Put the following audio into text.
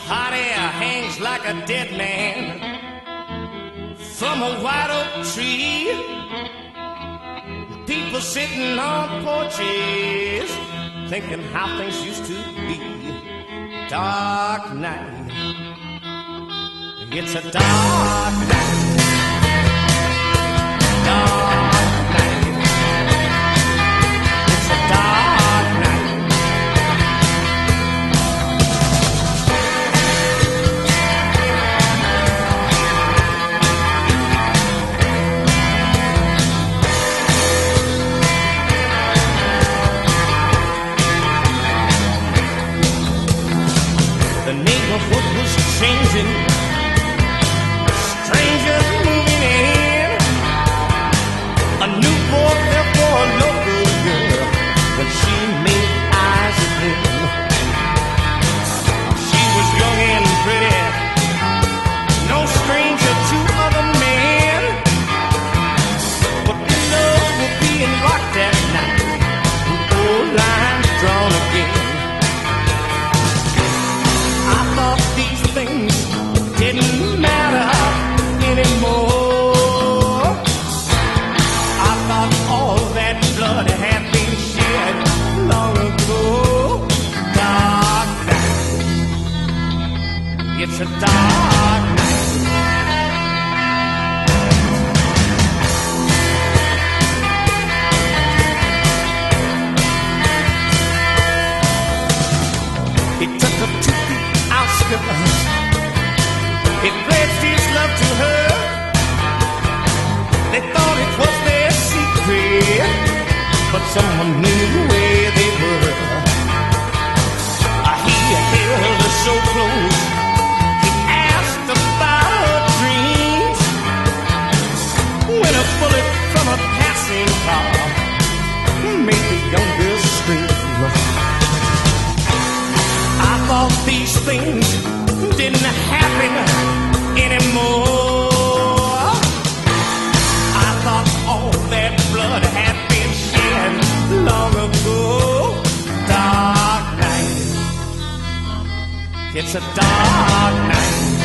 Hot air hangs like a dead man from a white oak tree. People sitting on porches thinking how things used to be. Dark night, it's a dark night. Dark night, it's a dark night. The neighborhood was changing, strangers moving in. A new boy fell for a local girl when she made eyes at him. She was young and pretty, no stranger to other men. But love was being rocked that night, old lines drawn again. I thought these things didn't matter anymore. I thought all that blood had been shed long ago. Dark night, it's a dark night. He took her to the outskirts. He pledged his love to her. They thought it was their secret, but someone knew where they were. He held her so close. He asked about her dreams. When a bullet from a passing car made the young girl scream. I thought these things didn't happen anymore. I thought all that blood had been shed long ago. Dark night, it's a dark night.